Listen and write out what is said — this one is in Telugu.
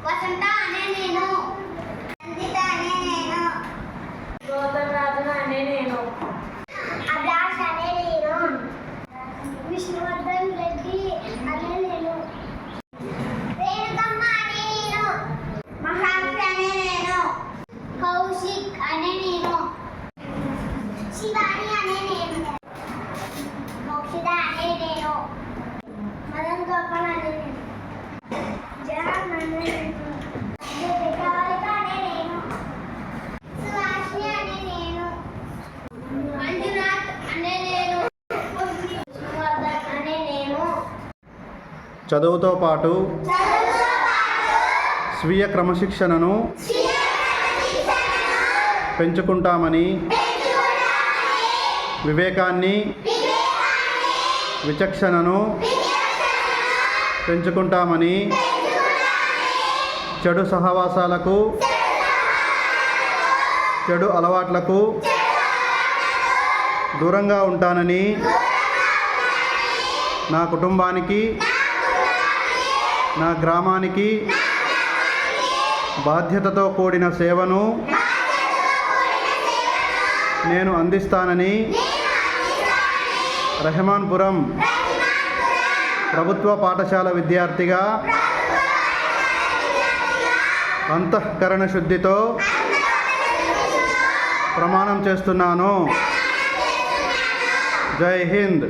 వసంత అనే నేను, సంగీత అనే నేను, గౌతమ్ రాజును అనే నేను, అభిలాష్ అనే నేను, విష్ణువర్ధన్ రెడ్డి అనే నేను, రేణుకమ్మ అనే నేను, మహాక్షి అనే నేను, కౌశిక్ అనే నేను, శివాని అనే నేను, మోక్షిత అనే నేను, మదన్ గోపాల్ అనే నేను, జహాన్ అనే నేను, దేవికాలిక అనే నేను, సుహాసిని అనే నేను, మంజునాథ్ అనే నేను, విష్ణువర్ధన్ అనే నేను. చదువుతో పాటు స్వీయ క్రమశిక్షణను పెంచుకుంటామని, వివేకాన్ని, విచక్షణను పెంచుకుంటామని, చెడు సహవాసాలకు, చెడు అలవాట్లకు దూరంగా ఉంటానని, నా కుటుంబానికి, నా గ్రామానికి బాధ్యతతో కూడిన సేవను నేను అందిస్తానని రెహమాన్పురం ప్రభుత్వ పాఠశాల విద్యార్థిగా అంతఃకరణ శుద్ధితో ప్రమాణం చేస్తున్నాను. జై హింద్.